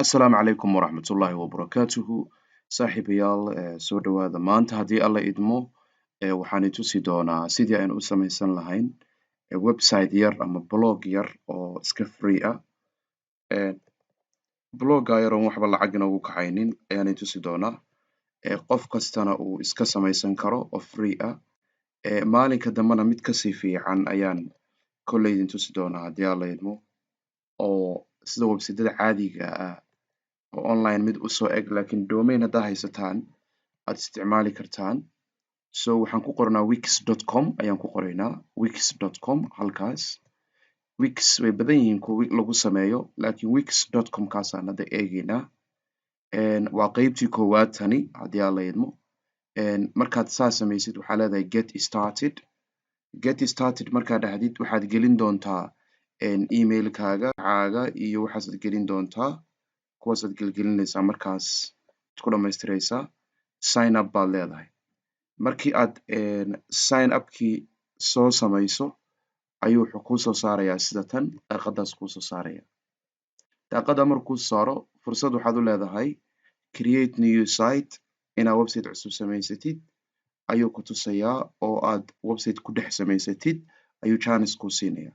Asalaamu calaykum waraxmatullaahi wabarakaatuhu saaxiibayaal soo dhawaada maanta haddii alla idmo waxaan i tusi doonaa sidii aynu u samaysan lahayn website yar ama blog yar oo iska free ah blogga yar oon waxba lacag inoogu kaxaynin ayaan i tusi doonaa qof kastana uu iska samaysan karo oo free ah maalinka dambena mid kasii fiican ayaan kolley idin tusi doonaa haddii alla idmo oo sida websiteyada caadiga ah oo online mid usoo eg laakiin domain haddaa haysataan aad isticmaali kartaan so waxaan ku qornaa wix.com ayaan ku qoraynaa wix.com halkaas wix way badan yihiin kuwa lagu sameeyo laakiin wix.com kaasaan hadda eegaynaa waa qeybtii koowaad tani haddii aan la idmo markaad saa samaysid waxaa leedahay get started markaad dhahdid waxaad gelin doontaa emailkaaga iyo waxaasaad gelin doontaa kuwaasaad gelgelinaysaa markaas ku dhamaystiraysaa sign up baad leedahay markii aad sign upkii soo samayso ayuu wuxuu kuu soo saarayaa sida tan daaqadaas kuu soo saaraya daaqada markuu saaro fursad waxaad u leedahay create new site inaad website cusub samaysatid ayuu ku tusayaa oo aad website ku dhex samaysatid ayuu chance kuu siinaya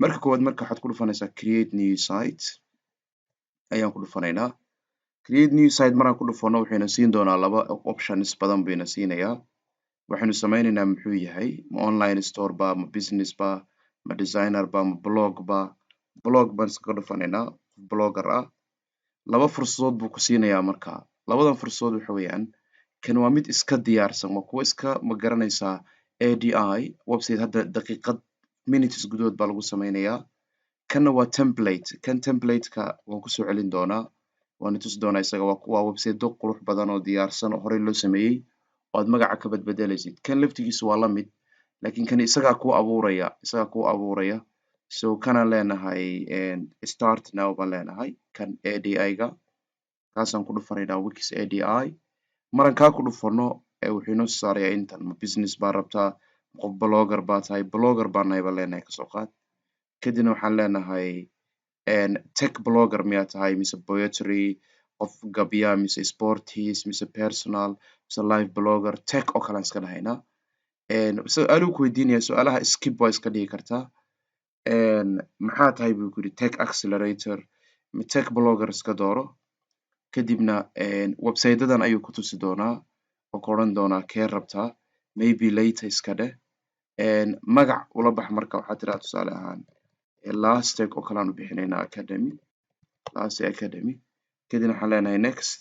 marka koowaad marka waxaad ku dhufanaysaa create new site ayaan ku dhufanaynaa create new site maraan ku dhufano wuxuuna siin doonaa laba options badan buu ina siinayaa waxaynu sameynaynaa muxuu yahay ma online store ba ma business ba ma designer ba ma blog baan iskaga dhufanaynaa blogger ah laba fursadood buu ku siinayaa marka labadan fursadood waxa weeyaan kan waa mid iska diyaarsan waa kuwa iska ma garanaysaa ADI website hadda daqiiqad minutes gudahood baa lagu sameynayaa kanna waa template kan templateka waan kusoo celin doonaa waan tusi doonaa isaga waa website qurux badan oo diyaarsan oo horey loo sameeyey oo aad magaca ka badbedelaysid kan laftigiisu waa la mid laakiin kan isagaa kuu abuuraya so kanaan leenahay start now baan leenahay kan ADI-ga kaasaan ku dhufanaynaa wix ADI maran kaa ku dhufano wuxuu inoo soo saarayaa intan ma business baa rabtaa qof blogger baa tahay blogger baan nahay baan leenahay kasoo qaad kadibna waxaan leenahay tech blogger miyaa tahay mise poetry qof gabya mise sporties mise personal mise live blogger tech oo kale aan iska dhahaynaa su-aaluu ku weydiinaya su-aalaha skip waa iska dhigi kartaa maxaa tahay buu ku yidhi tech accelerator tech blogger iska dooro kadibna websitedadan ayuu ku tusi doonaa oo ku odhan doonaa kee rabtaa maybe later iska dheh magac ula bax marka waxaa tiraa tusaale ahaan lastek oo kale aan u bixinaynaa academy kadibna waxaan leenahay next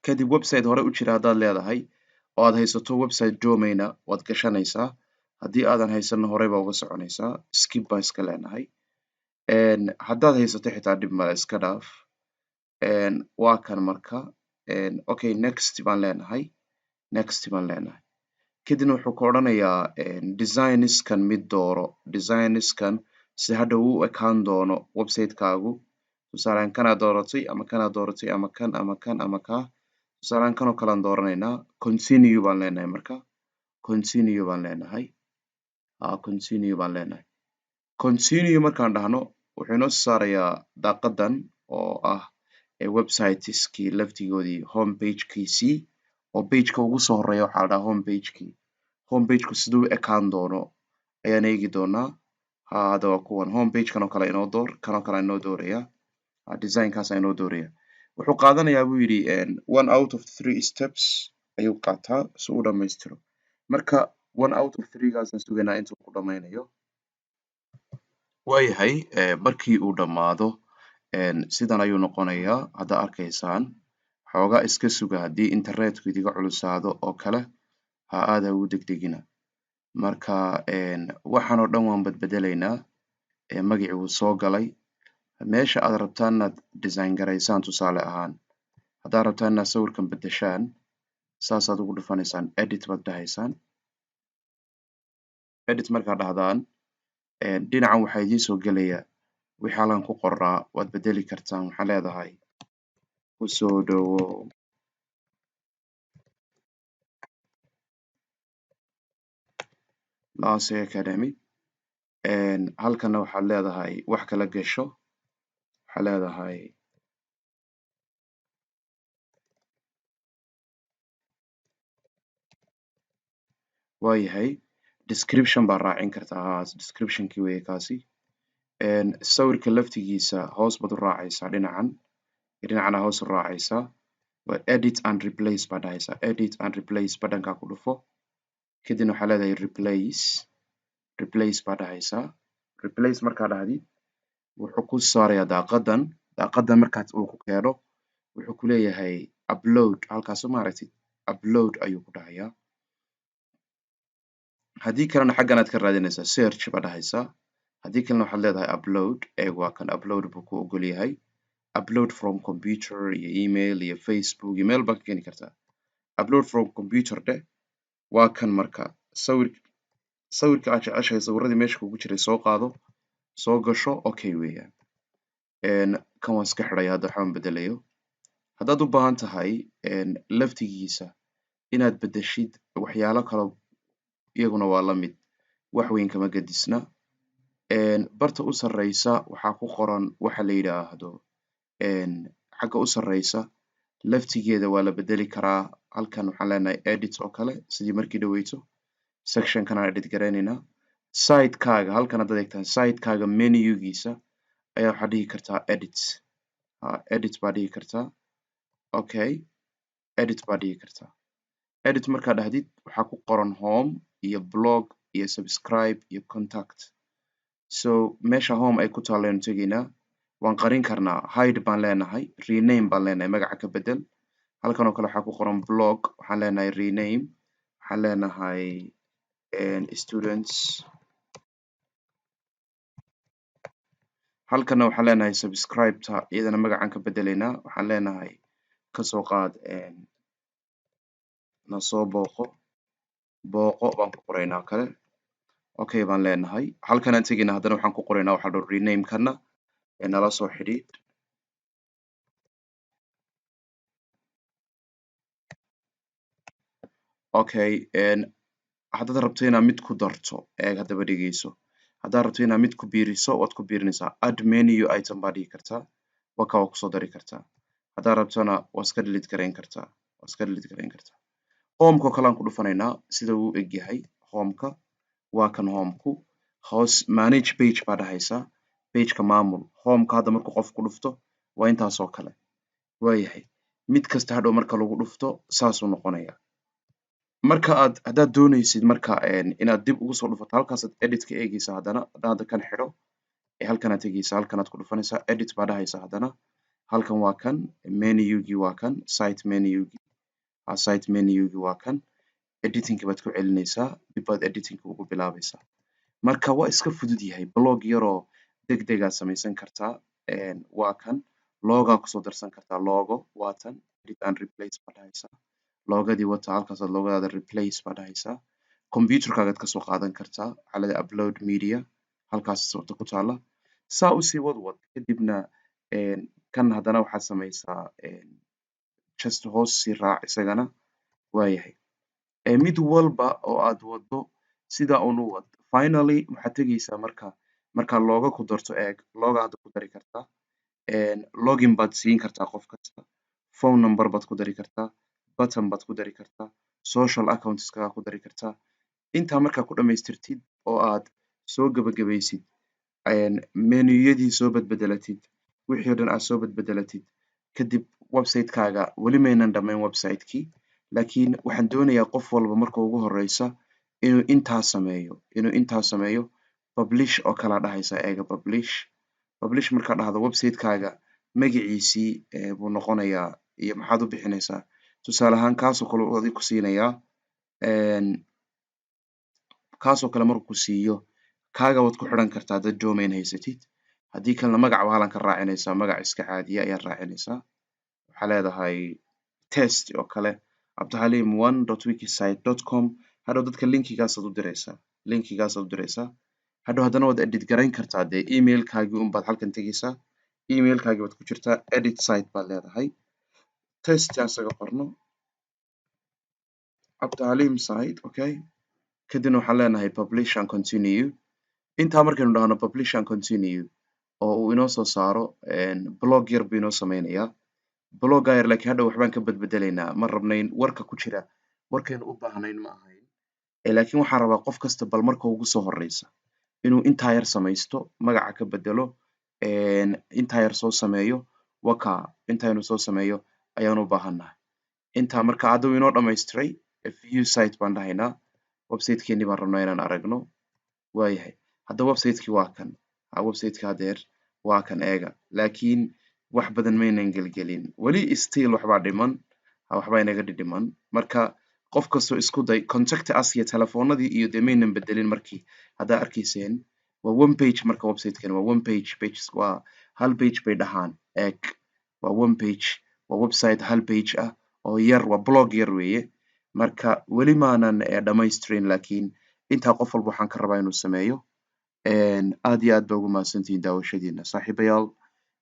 kadib website hore u jira haddaad leedahay oo aad haysato website domaina waad gashanaysaa haddii aadan haysanna horey baa uga soconaysaa skip baan iska leenahay haddaad haysato xitaa dhib male iska dhaaf waa kan marka okay next baan leenahay kadibna wuxuu ku odhanayaa designskan mid dooro designskan si hadha u ekaan doono websitekaagu tusaalaan kanaa dooratay ama kanaa dooratay ama kan ama kan ama kaa tusaalaan kanoo kalean dooranaynaa continue baan leenahay marka continue markaan dhahno wuxuu inoo soo saarayaa daaqadan oo ah websiteskii laftigoodii home pagekiisii oo pageka ugu soo horeeya waxaa la dhahaa home pageku siduu u ekaan doono ayaan eegi doonaa hadda waa kuwan home page kanoo kale inoo door kanoo kale inoo dooraya designkaasa inoo dooraya wuxuu qaadanayaa buu yidhi 1 out of 3 steps ayuu qaataa si uu dhamaystiro marka 1 out of 3 gaasaan sugaynaa intuu ku dhamaynayo waayahay markii uu dhammaado sidan ayuu noqonayaa hadda arkaysaan xoogaa iska suga haddii internetku idiga culusaado oo kale ha aada ugu degdegina marka waxaan oo dhan waan badbedelaynaa magacii wuu soo galay meesha aad rabtaan inaad design garaysaan tusaale ahaan haddaad rabtaan inaad sawirkan bedeshaan saasaad ugu dhufanaysaan edit baad dhahaysaan edit markaad dhahdaan dhinacan waxaa idiin soo gelaya wixii halkan ku qoraa waad bedeli kartaan waxaa leedahay kusoo dhawow Lase Academy halkana waxaad leedahay wax kala gasho waxaad leedahay waayahay description baa raacin kartaa descriptionkii weeye kaasi sawirka laftigiisa hoos baad u raacaysaa dhinacana hoos u raacaysaa waa edit and replace baa dhahaysaa edit and replace badhankaa ku dhufo kadibna waxaa leedahay replace baa dhahaysaa replace markaa dhahdid wuxuu ku saarayaa daaqadan markaad uu ku keeno wuxuu ku leeyahay upload halkaasu maaragtid upload ayuu ku dhahayaa haddii kalena xaggan aad ka raadinaysaa search baa dhahaysaa haddii kalena waxaad leedahay upload waa kan upload buu ku ogol yahay upload from computer iyo email iyo Facebook iyo meel baa ka keeni kartaa upload from computer dheh waa kan marka sawirka aad jeceshahay sawiradii meesha kugu jiray soo qaado soo gasho okay weeyaan kan waan iska xidhaya hadda waxaan bedelayo haddaad u baahan tahay laftigiisa inaad bedeshid waxyaalo kale iyaguna waa la mid wax weyn kama gadisna barta u sarreysa waxaa ku qoran waxa la yidhaahdo xagga u sarreysa laftigeeda waa la bedeli karaa halkan waxaan leenahay edit oo kale sidii markii dhaweyto sectionkan aan edit garaynaynaa sidekaaga halkan haddaad eegtaan sidekaaga menugiisa ayaa waxaad dhihi kartaa edit baa dhihi kartaa okay edit baa dhihi kartaa edit markaa dhahdid waxaa ku qoran home iyo blog iyo subscribe iyo contact so meesha home ay ku taallaynu tegaynaa waan qarin karnaa hide baan leenahay rename baan leenahay magaca ka bedel halkan oo kale waxaa ku qoran blog waxaan leenahay rename waxaan leenahay students halkana waxaan leenahay subscribe-ta iyadana magacan ka bedelaynaa waxaan leenahay kasoo qaad na soo booqo baan ku qoraynaa kale okay baan leenahay halkan aan tegaynaa haddana waxaan ku qoraynaa waxa la rename kana nala soo xidhiidh okay haddaad rabto inaad mid ku darto haddaba dhegeyso haddaad rabto inaad mid ku biiriso waad ku biirinaysaa add menu item baa dhihi kartaa waa kusoo dari kartaa haddaad rabtona waa iska delete garayn kartaa homeka oo kale aan ku dhufanaynaa sida uu eg yahay homeka waa kan homeku hoos manage page baa dhahaysaa pageka maamul homeka hadda markuu qof ku dhufto waa intaas oo kale waayahay mid kasta hadhow marka lagu dhufto saasuu noqonaya marka haddaad doonaysid marka inaad dib ugu soo dhufato halkaasaad edit ka eegaysaa haddana hadda kan xidho halkanaad tegaysaa halkanaad ku dhufanaysaa edit baa dhahaysaa haddana halkan waa kan menugii waa kan site menugii waa kan editingki baad ku celinaysaa dib baad editingka ugu bilaabaysaa marka waa iska fudud yahay blog yaroo degdegaad samaysan kartaa waa kan logaa kusoo darsan kartaa logo waa tan edit and replace baa dhahaysaa logadii wata halkaasaad logadaada replace baa dhahaysaa computerkaagaad kasoo qaadan kartaa waxaa leedahay upload media halkaas sababta ku taala saa usii wadwad kadibna kan haddana waxaad samaysaa just hoos sii raac isagana waayahay mid walba oo aad wado sidaa unu wad finally waxaad tegaysaa markaa looga ku darto looga hadda ku dari kartaa login baad siin kartaa qof kasta phone number baad ku dari kartaa button baad ku dari kartaa social accounts kaga ku dari kartaa intaa markaa ku dhamaystirtid oo aad soo gabagabaysid menuyadii soo badbedelatid wixii oo dhan aad soo badbedelatid kadib website-kaaga weli maynan dhammayn website-kii laakiin waxaan doonayaa qof walba marka ugu horeysa inuu intaa sameeyo publish oo kala dhahaysa publish markaa dhahdo website-kaaga magaciisii buu noqonayaa iyo maxaad u bixinaysaa tusaale ahaan kaasoo kale uu adiga ku siinayaa kaasoo kale markuu ku siiyo kaaga waad ku xidhan kartaa dad domain haysatid haddii kalena magac waalan ka raacinaysaa magac iska caadiya ayaad raacinaysaa waxaa leedahay test oo kale abdihalim1.wikisite.com hadhow dadka linkigaasaad u diraysaa hadhow haddana waad edit garayn kartaa dee emailkaagii unbaad halkan tegaysaa emailkaagii baad ku jirtaa edit site baad leedahay test asaga qorno abdihalim site okay kadibna waxaan leenahay publish and continue intaa markaynu dhahno publish and continue oo uu inoo soo saaro blog yar buu inoo sameynayaa blogga yar laakiin hadhow waxbaan ka bedbedelaynaa ma rabnayn warka ku jira warkaynu u baahnayn ma ahayn laakiin waxaan rabaa qof kasta bal marka ugu soo horeysa inuu intaa yar samaysto, magaca ka bedelo, intaa yar soo sameeyo, intaa inuu soo sameeyo ayaan u baahannahay. Intaa marka hadda wuu inoo dhamaystiray. View site baan dhahaynaa. Website-keenii baan rabnaa inaan aragno. Waayahay. Hadda website-kii waa kan. Website-ka hadeer waa kan eega. Laakiin wax badan maynan gelgelin. Weli still waxbaa dhiman. Waxbaa inaga dhiman. Marka qof kastoo isku day contact us iyo telefoonadii iyo dee maynan bedelin markii. Haddaa arkayseen waa one page marka website-kan waa one page. Pages waa hal page bay dhahaan. Eeg. Waa one page. Waa website hal page ah oo yar, waa blog yar weeye. Marka weli maanan dhamaystirin, laakiin intaa qof walba waxaan ka rabaa inuu sameeyo. Aad iyo aad baa ugu mahadsantihiin daawashadiina. Saaxiibayaal,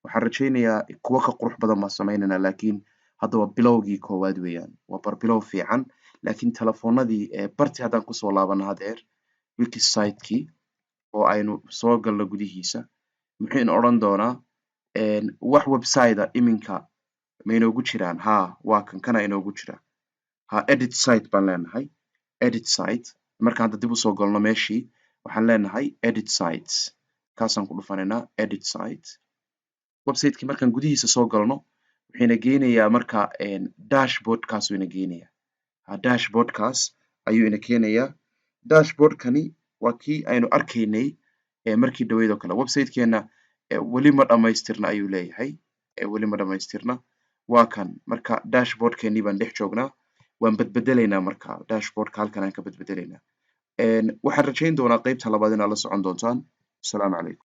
waxaan rajaynayaa kuwa ka qurux badan baan samaynanaa, laakiin hadda waa bilowgii koowaad weeyaan. Waa barbilow fiican, laakiin telefoonadii barti haddaan kusoo laabana hadeer wikisite-kii oo aynu soo galno gudihiisa, muxuu in odhan doonaa wax website iminka ma inoogu jiraan? Waa kan kana inoogu jira. Edit site baan leenahay. Edit site. Markaan hadda dib u soo galno meeshii waxaan leenahay edit sites. Kaasaan ku dhufanaynaa edit site. Website-kii markaan gudihiisa soo galno wuxuuna geynayaa marka dashboard-kaas ina geynayaa. Dashboard-kaas ayuu ina keenayaa. Dashboard-kani waa kii aynu arkaynay markii dhaweyd oo kale. Website-keena weli ma dhamaystirna ayuu leeyahay. Weli ma dhamaystirna. Waa kan. Marka dashboard-keenii baan dhex joognaa. Waan badbedelaynaa marka. Dashboard-ka halkan aan ka badbedelaynaa. Waxaan rajayn doonaa qaybta labaad inaad la socon doontaan. Asalaamu calaykum.